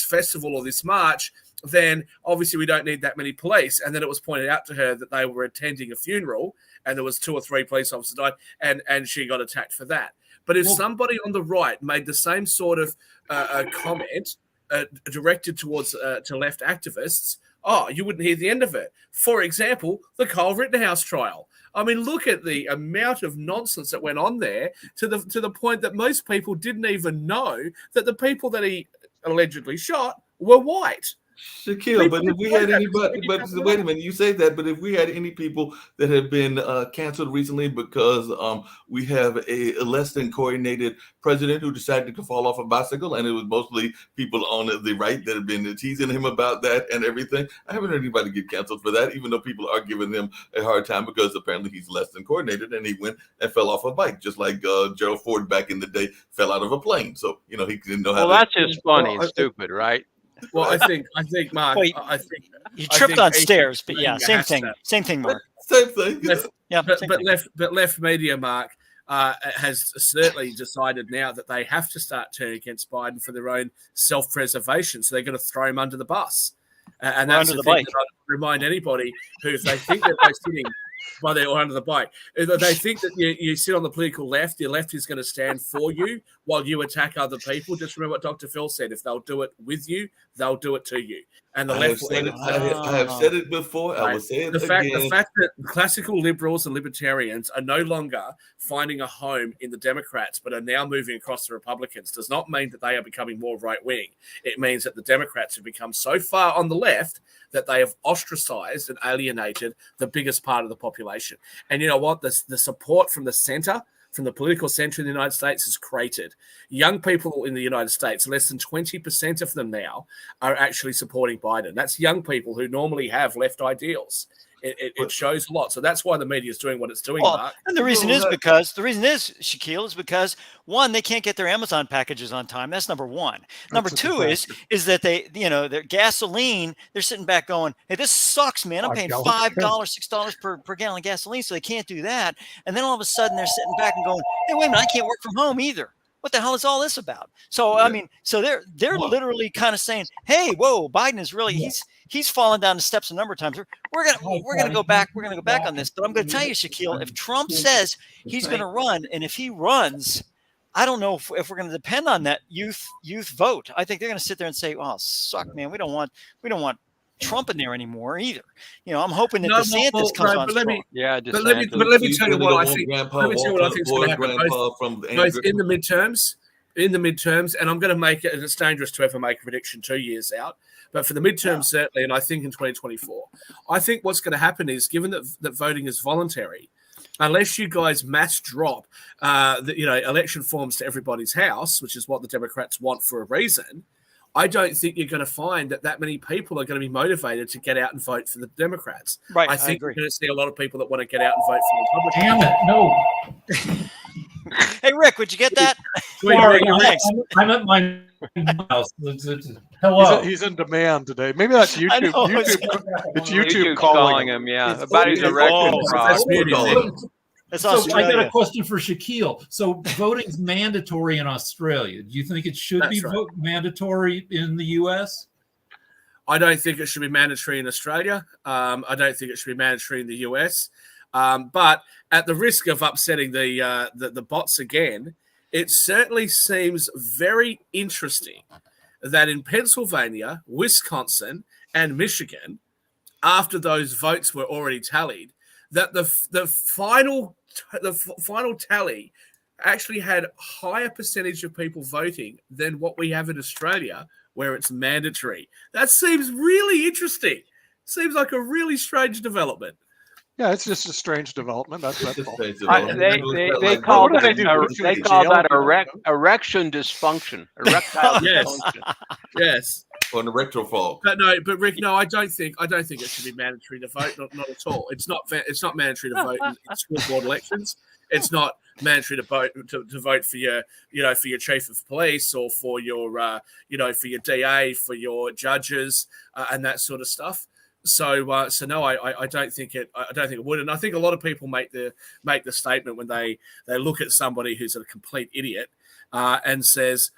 festival or this march, then obviously we don't need that many police. And then it was pointed out to her that they were attending a funeral and there was 2 or 3 police officers died, and she got attacked for that. But if somebody on the right made the same sort of comment directed towards to left activists, you wouldn't hear the end of it. For example, the Kyle Rittenhouse trial. I mean, look at the amount of nonsense that went on there to the point that most people didn't even know that the people that he allegedly shot were white. Shaquille, but if we had anybody, but wait a minute, you say that, but if we had any people that have been canceled recently because we have a less than coordinated president who decided to fall off a bicycle, and it was mostly people on the right that have been teasing him about that and everything. I haven't heard anybody get canceled for that, even though people are giving him a hard time because apparently he's less than coordinated and he went and fell off a bike, just like Gerald Ford back in the day fell out of a plane. So, he didn't know how. Well, that's just funny and stupid, right? Well, I think, Mark. Wait, I think you tripped on stairs, but yeah, same thing, Mark. Same thing. But left media, Mark, has certainly decided now that they have to start turning against Biden for their own self-preservation. So they're going to throw him under the bus, and that's the thing that I remind anybody who, if they think that they're sitting by their or under the bike, they think that you sit on the political left, your left is going to stand for you while you attack other people. Just remember what Dr. Phil said: if they'll do it with you, they'll do it to you. And the left I have said it before. I will say it again. The fact that classical liberals and libertarians are no longer finding a home in the Democrats, but are now moving across the Republicans, does not mean that they are becoming more right-wing. It means that the Democrats have become so far on the left that they have ostracized and alienated the biggest part of the population. And you know what? The support from the center, from the political center in the United States, is cratered. Young people in the United States, less than 20% of them now, are actually supporting Biden. That's young people who normally have left ideals. It shows a lot. So that's why the media is doing what it's doing, Mark. And the reason is, Shaquille, is because, one, they can't get their Amazon packages on time. That's number one. Number two is that they, their gasoline, they're sitting back going, hey, this sucks, man. I'm paying $5, $6 per gallon of gasoline, so they can't do that. And then all of a sudden they're sitting back and going, hey, wait a minute, I can't work from home either. What the hell is all this about? So, I mean, so they're literally kind of saying, hey, whoa, Biden is really, he's fallen down the steps a number of times. We're gonna go back on this. But I'm gonna tell you, Shaquille, if Trump says he's gonna run, and if he runs, I don't know if we're gonna depend on that youth vote. I think they're gonna sit there and say, "Oh, suck, man, we don't want Trump in there anymore either." I'm hoping that DeSantis comes on strong. But let me tell you what I think. Let me tell you what I think is going to happen both in the midterms, and I'm going to make it. It's dangerous to ever make a prediction 2 years out, but for the midterms certainly, and I think in 2024, I think what's going to happen is, given that voting is voluntary, unless you guys mass drop election forms to everybody's house, which is what the Democrats want for a reason, I don't think you're going to find that many people are going to be motivated to get out and vote for the Democrats. Right, I think agree. you're going to see a lot of people that want to get out and vote for the Republicans. Damn it, no. Hey, Rick, would you get that? Sorry, I'm at my house. Hello. He's in demand today. Maybe that's YouTube. It's YouTube calling him. Yeah, about his erection problem. So I got a question for Shaquille. So voting's mandatory in Australia. Do you think it should be mandatory in the U.S.? I don't think it should be mandatory in Australia. I don't think it should be mandatory in the U.S. But at the risk of upsetting the bots again, it certainly seems very interesting that in Pennsylvania, Wisconsin, and Michigan, after those votes were already tallied, that the final tally actually had higher percentage of people voting than what we have in Australia, where it's mandatory. That seems really interesting. Seems like a really strange development. Yeah, it's just a strange development. That's all. They call that erection dysfunction. Erectile dysfunction. Yes. Or an erectile fault. But Rick, no, I don't think it should be mandatory to vote. Not at all. It's not mandatory to vote in school board elections. It's not mandatory to vote for your chief of police or for your for your DA, for your judges and that sort of stuff. So no, I don't think it. I don't think it would. And I think a lot of people make the statement when they look at somebody who's a complete idiot and says,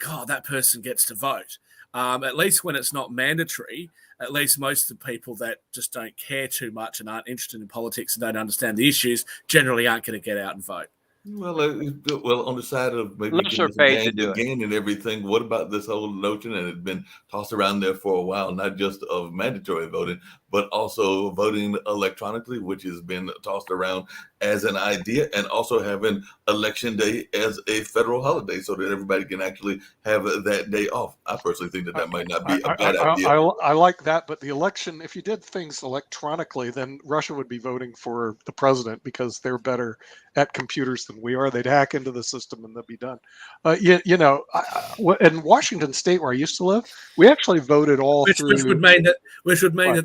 "God, that person gets to vote." At least when it's not mandatory, at least most of the people that just don't care too much and aren't interested in politics and don't understand the issues generally aren't going to get out and vote. Well, on the side of maybe again and everything, what about this whole notion, and it's been tossed around there for a while, not just of mandatory voting, but also voting electronically, which has been tossed around as an idea, and also having election day as a federal holiday so that everybody can actually have that day off. I personally think that might not be a bad idea. I like that, but the election, if you did things electronically, then Russia would be voting for the president because they're better at computers than we are. They'd hack into the system and they'll be done. In Washington State, where I used to live, we actually voted which would mean that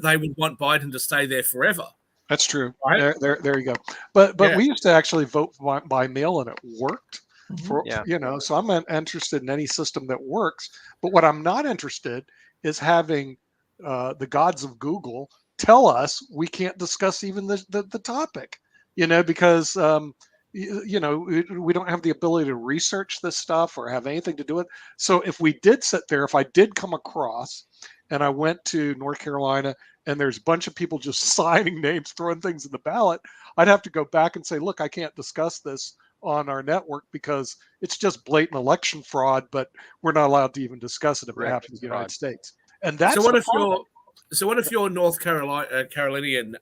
they would want Biden to stay there forever. That's true. Right? There you go. But we used to actually vote by mail, and it worked. So I'm interested in any system that works. But what I'm not interested is having the gods of Google tell us we can't discuss even the topic. Because we don't have the ability to research this stuff or have anything to do with it. So if we did sit there, if I did come across and I went to North Carolina and there's a bunch of people just signing names, throwing things in the ballot, I'd have to go back and say, look, I can't discuss this on our network because it's just blatant election fraud, but we're not allowed to even discuss it if it happens in the United States. And that's So what if your North Carolinian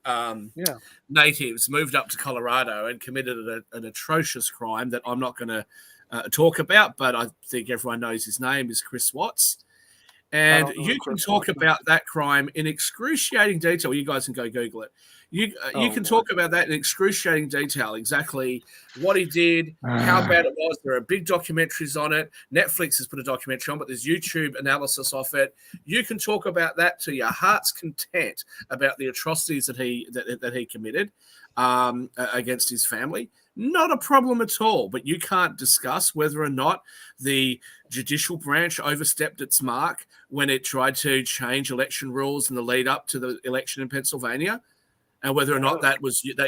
natives moved up to Colorado and committed an atrocious crime that I'm not going to talk about, but I think everyone knows his name is Chris Watts. And you can talk about that crime in excruciating detail. You guys can go Google it. You can talk about that in excruciating detail, exactly what he did, how bad it was. There are big documentaries on it. Netflix has put a documentary on, but there's YouTube analysis of it. You can talk about that to your heart's content about the atrocities that he committed against his family. Not a problem at all, but you can't discuss whether or not the judicial branch overstepped its mark when it tried to change election rules in the lead up to the election in Pennsylvania, and whether or not that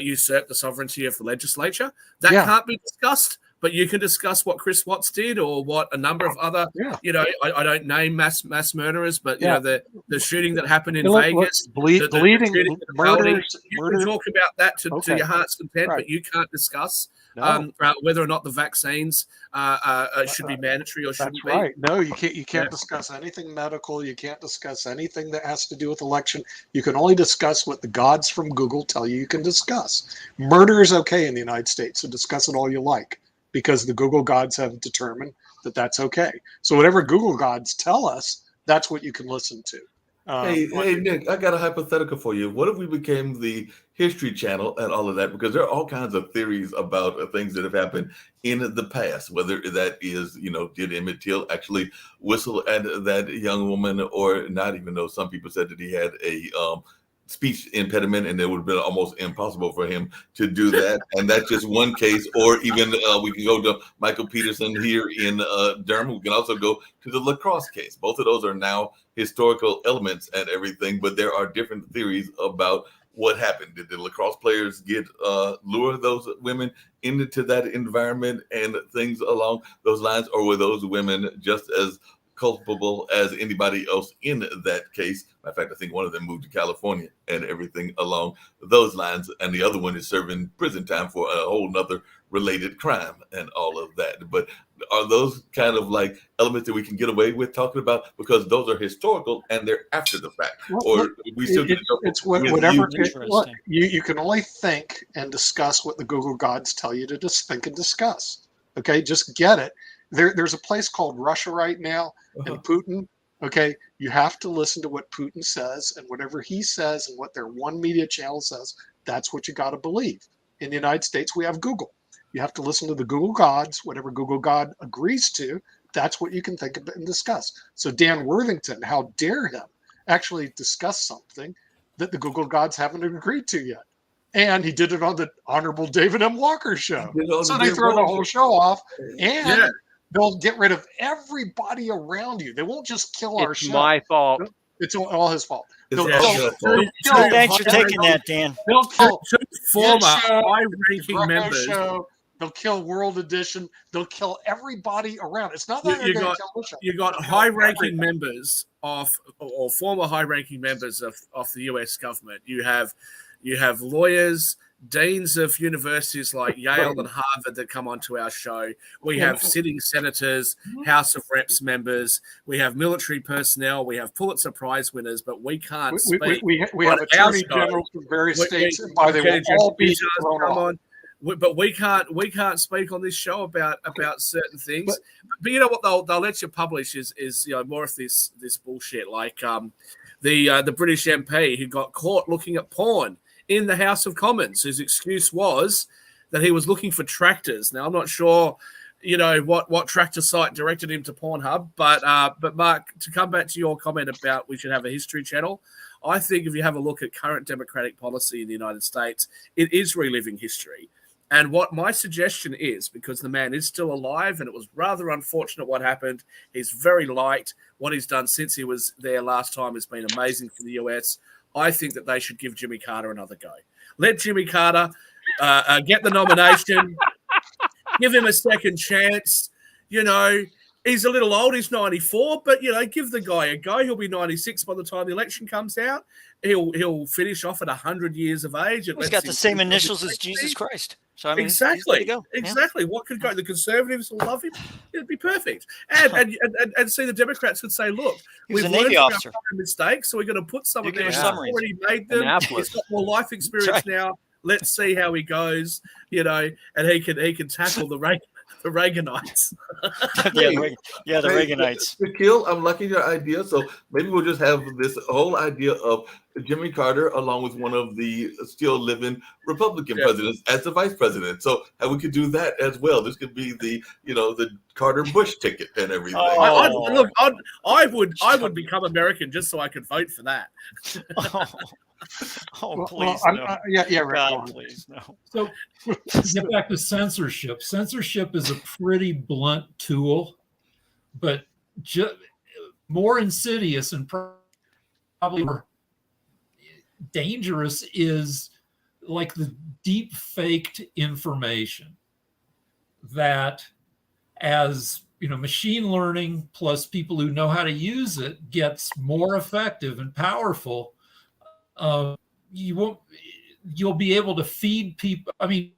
usurped the sovereignty of the legislature. That can't be discussed, but you can discuss what Chris Watts did or what a number of other, I don't name mass murderers, but the shooting that happened in Vegas, bleeding murders. You can talk about that to your heart's content, but you can't discuss whether or not the vaccines should be mandatory or shouldn't be. Right. No, you can't discuss anything medical. You can't discuss anything that has to do with election. You can only discuss what the gods from Google tell you can discuss. Murder is okay in the United States, so discuss it all you like, because the Google gods have determined that that's okay. So whatever Google gods tell us, that's what you can listen to. Hey, Nick, I got a hypothetical for you. What if we became the History Channel and all of that? Because there are all kinds of theories about things that have happened in the past, whether that is, did Emmett Till actually whistle at that young woman or not, even though some people said that he had a speech impediment and it would have been almost impossible for him to do that. And that's just one case. Or even we can go to Michael Peterson here in Durham. We can also go to the lacrosse case. Both of those are now historical elements and everything, but there are different theories about what happened. Did the lacrosse players lure those women into that environment and things along those lines, or were those women just as culpable as anybody else in that case? Matter of fact, I think one of them moved to California and everything along those lines, and the other one is serving prison time for a whole nother related crime and all of that. But are those kind of like elements that we can get away with talking about because those are historical and they're after the fact? Or we still it's whatever. You can only think and discuss what the Google gods tell you to just think and discuss. Okay, just get it. There's a place called Russia right now, and Putin. Okay, you have to listen to what Putin says, and whatever he says and what their one media channel says, that's what you got to believe. In the United States, we have Google. You have to listen to the Google gods, whatever Google god agrees to, that's what you can think about and discuss. So Dan Worthington, how dare him actually discuss something that the Google gods haven't agreed to yet. And he did it on the Honorable David M. Walker show. So they throw the whole show off, and they'll get rid of everybody around you. They won't just kill our show. It's my fault. It's all his fault. Thanks for taking that, Dan. They'll kill former high-ranking members. They'll kill World Edition. They'll kill everybody around. It's not that you got high-ranking members or former high-ranking members of the U.S. government. You have lawyers, deans of universities like Yale and Harvard that come onto our show. We have sitting senators, House of Reps members. We have military personnel. We have Pulitzer Prize winners, but we can't speak. We have attorney generals from various states, and by they will all be thrown on. But we can't speak on this show about certain things. But you know what they'll let you publish is more of this bullshit, like the British MP who got caught looking at porn in the House of Commons, whose excuse was that he was looking for tractors. Now, I'm not sure, what tractor site directed him to Pornhub, but Mark, to come back to your comment about we should have a history channel, I think if you have a look at current democratic policy in the United States, it is reliving history. And what my suggestion is, because the man is still alive and it was rather unfortunate what happened, he's very light. What he's done since he was there last time has been amazing for the US. I think that they should give Jimmy Carter another go. Let Jimmy Carter get the nomination. Give him a second chance. He's a little old. He's 94, but, give the guy a go. He'll be 96 by the time the election comes out. He'll finish off at 100 years of age. He's got the same initials as Jesus Christ. So, I mean, exactly. What could go? The Conservatives will love him. It'd be perfect. And see, the Democrats would say, look, we've learned from our mistakes, so we're going to put someone there who's already made them. He's got more life experience now. Let's see how he goes, and he can tackle the Reaganites. the Reaganites. Shaquille, I'm liking your idea. So maybe we'll just have this whole idea of Jimmy Carter along with one of the still living Republican presidents as the vice president. So we could do that as well. This could be the Carter Bush ticket and everything. I would become American just so I could vote for that. Please, no. Right. God, please, no. So get back to censorship. Censorship is a pretty blunt tool, but more insidious and probably more dangerous is like the deep faked information that, as machine learning plus people who know how to use it gets more effective and powerful. You'll be able to feed people. I mean,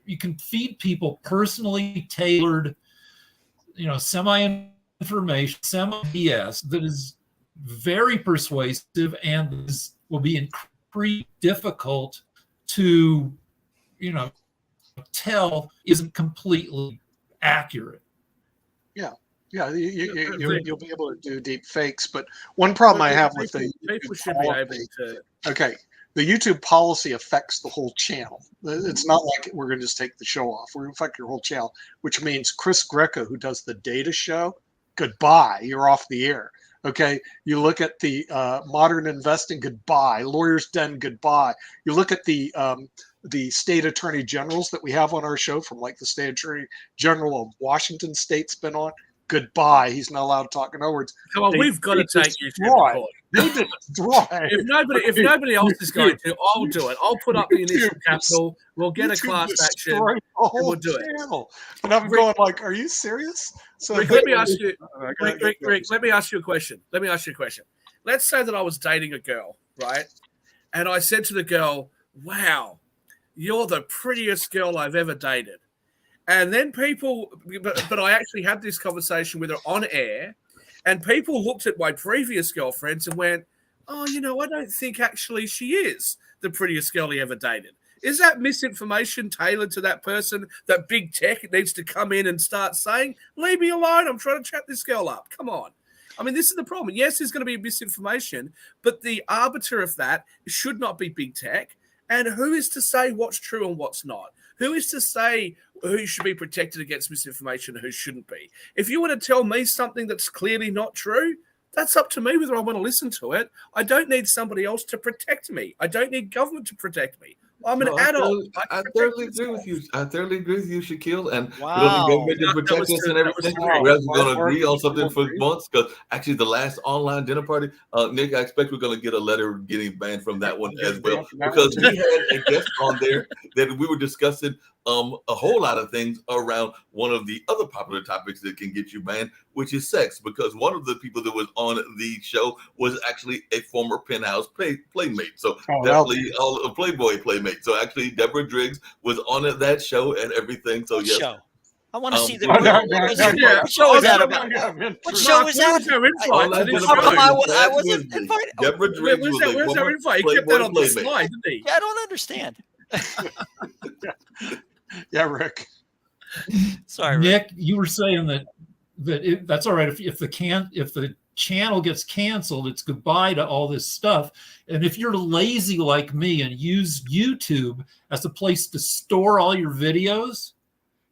you can feed people personally tailored, semi-information, semi-BS that is very persuasive and will be incredibly difficult to, tell isn't completely accurate. Yeah, you'll be able to do deep fakes, but one problem I have with the people should be able to. Okay, the YouTube policy affects the whole channel. It's not like we're going to just take the show off. We're going to affect your whole channel, which means Chris Greco, who does the data show, goodbye, you're off the air. Okay, you look at the modern investing, goodbye. Lawyers Den, goodbye. You look at the state attorney generals that we have on our show, from like the state attorney general of Washington State's been on. Goodbye. He's not allowed to talk. In other words, come on, we've got to take you to court. They destroy. If nobody else is going to, I'll do it. I'll put up the initial capital. We'll get a class action, and we'll do it. And I'm going like, are you serious? So Rick, let me ask you. Rick, let me ask you a question. Let's say that I was dating a girl, right? And I said to the girl, "Wow, you're the prettiest girl I've ever dated." And then people, but I actually had this conversation with her on air, and people looked at my previous girlfriends and went, oh, you know, I don't think actually she is the prettiest girl he ever dated. Is that misinformation tailored to that person that big tech needs to come in and start saying, leave me alone, I'm trying to chat this girl up? Come on. I mean, this is the problem. Yes, there's going to be misinformation, but the arbiter of that should not be big tech. And who is to say what's true and what's not? Who is to say who should be protected against misinformation and who shouldn't be? If you want to tell me something that's clearly not true, that's up to me whether I want to listen to it. I don't need somebody else to protect me. I don't need government to protect me. I'm an adult. I thoroughly agree with you. I thoroughly agree with you, Shaquille. And we don't need government to protect us and everything. We're going to agree on something for months because actually the last online dinner party, Nick, I expect we're going to get a letter getting banned from that one as well because we had a guest on there that we were discussing a whole lot of things around one of the other popular topics that can get you banned, which is sex. Because one of the people that was on the show was actually a former Penthouse playmate. So definitely a Playboy playmate. So actually, Deborah Driggs was on that show and everything. So yes. Show? I want to see the. What show is that about? What show is that? I wasn't invited. Deborah Driggs was a former Playboy He kept that on the playmate. slide, didn't he? Yeah, I don't understand. Yeah, Rick. Sorry, Rick. Nick, you were saying that that's all right if the channel gets canceled, it's goodbye to all this stuff. And if you're lazy like me and use YouTube as a place to store all your videos,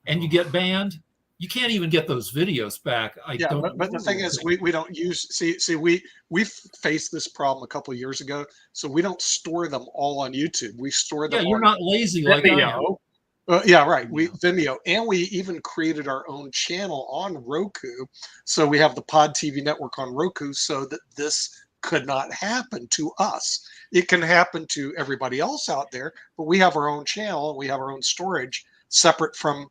and you get banned, you can't even get those videos back. But the thing is, we don't use. See, we faced this problem a couple of years ago, so we don't store them all on YouTube. We store them. Yeah, you're not lazy like I am. Yeah, right. Vimeo, and we even created our own channel on Roku. So we have the Pod TV network on Roku, so that this could not happen to us. It can happen to everybody else out there, but we have our own channel and we have our own storage separate from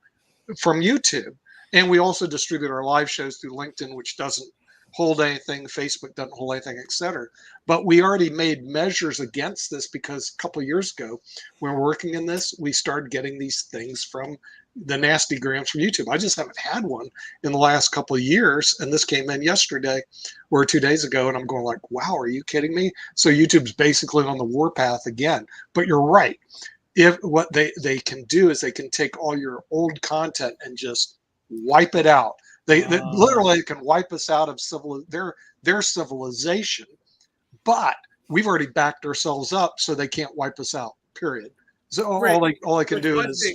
YouTube. And we also distribute our live shows through LinkedIn, which doesn't hold anything. Facebook doesn't hold anything, et cetera. But we already made measures against this because a couple of years ago, when we're working in this, we started getting these things from the nasty grams from YouTube. I just haven't had one in the last couple of years. And this came in yesterday or 2 days ago. And I'm going like, wow, are you kidding me? So YouTube's basically on the warpath again. But you're right. If what they can do is they can take all your old content and just wipe it out. They literally can wipe us out of their civilization, but we've already backed ourselves up, so they can't wipe us out. Period. So all they can do is.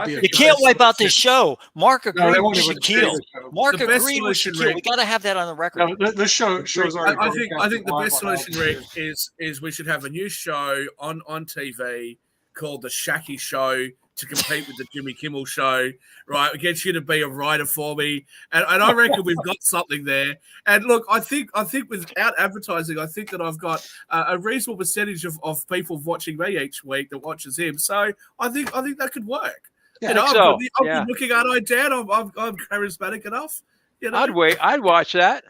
You can't wipe out this show. Mark agreed with Shaquille. Mark agreed with Shaquille. We got to have that on the record. No, the show's already. I think the best solution, Rick, is we should have a new show on TV called the Shacky Show to compete with the Jimmy Kimmel Show, right? We get you to be a writer for me, and I reckon we've got something there. And look, I think without advertising, I think that I've got a reasonable percentage of people watching me each week that watches him. So I think that could work. Yeah, you know, so. I'm looking at I Dan. I'm charismatic enough. You know? I'd watch that.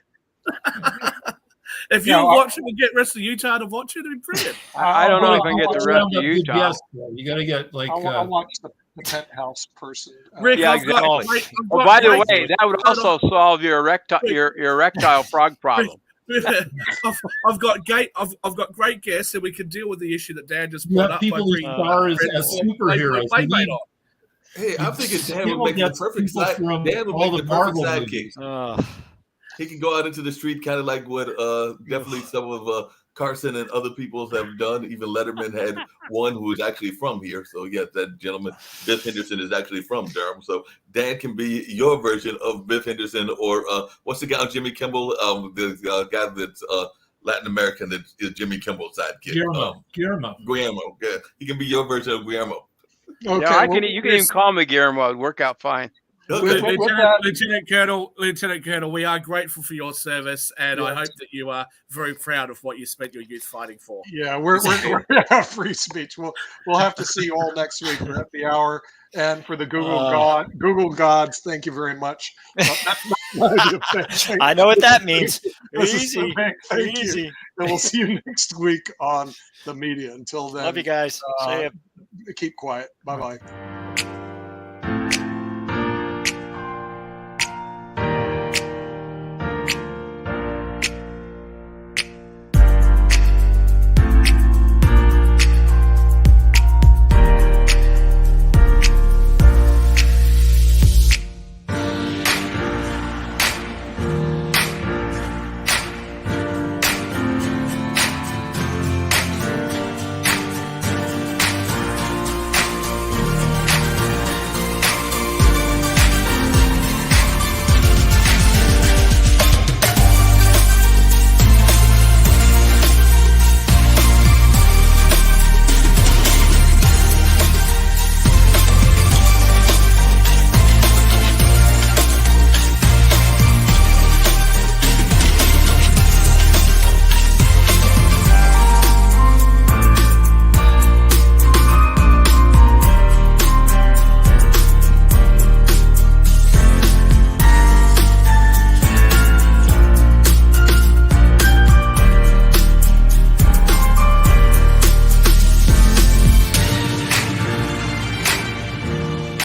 If you watch it and get the rest of Utah to watch it, it'd be brilliant. I don't know if I can get the rest of Utah. You got to get like. I'll watch the Penthouse person. Rick, yeah, exactly. By the way, that would also solve your erectile frog problem. I've got great guests, and we can deal with the issue that Dan just brought up. People who star as superheroes. Hey, I'm thinking Dan would make the perfect side. Dan would make the perfect sidekick. He can go out into the street, kind of like what definitely some of Carson and other people have done. Even Letterman had one who is actually from here. So, yes, that gentleman, Biff Henderson, is actually from Durham. So, Dan can be your version of Biff Henderson, or what's the guy on Jimmy Kimmel? The guy that's Latin American that is Jimmy Kimmel's sidekick. Guillermo. Good. He can be your version of Guillermo. Okay, yeah, you can even call me Guillermo. It'd work out fine. Lieutenant Colonel, we are grateful for your service, and I hope that you are very proud of what you spent your youth fighting for. Yeah, we're free speech. We'll have to see you all next week. We're at the hour, and for the Google gods, thank you very much. I know what that means. Easy. And we'll see you next week on the media. Until then, love you guys. See ya. Keep quiet. Bye-bye.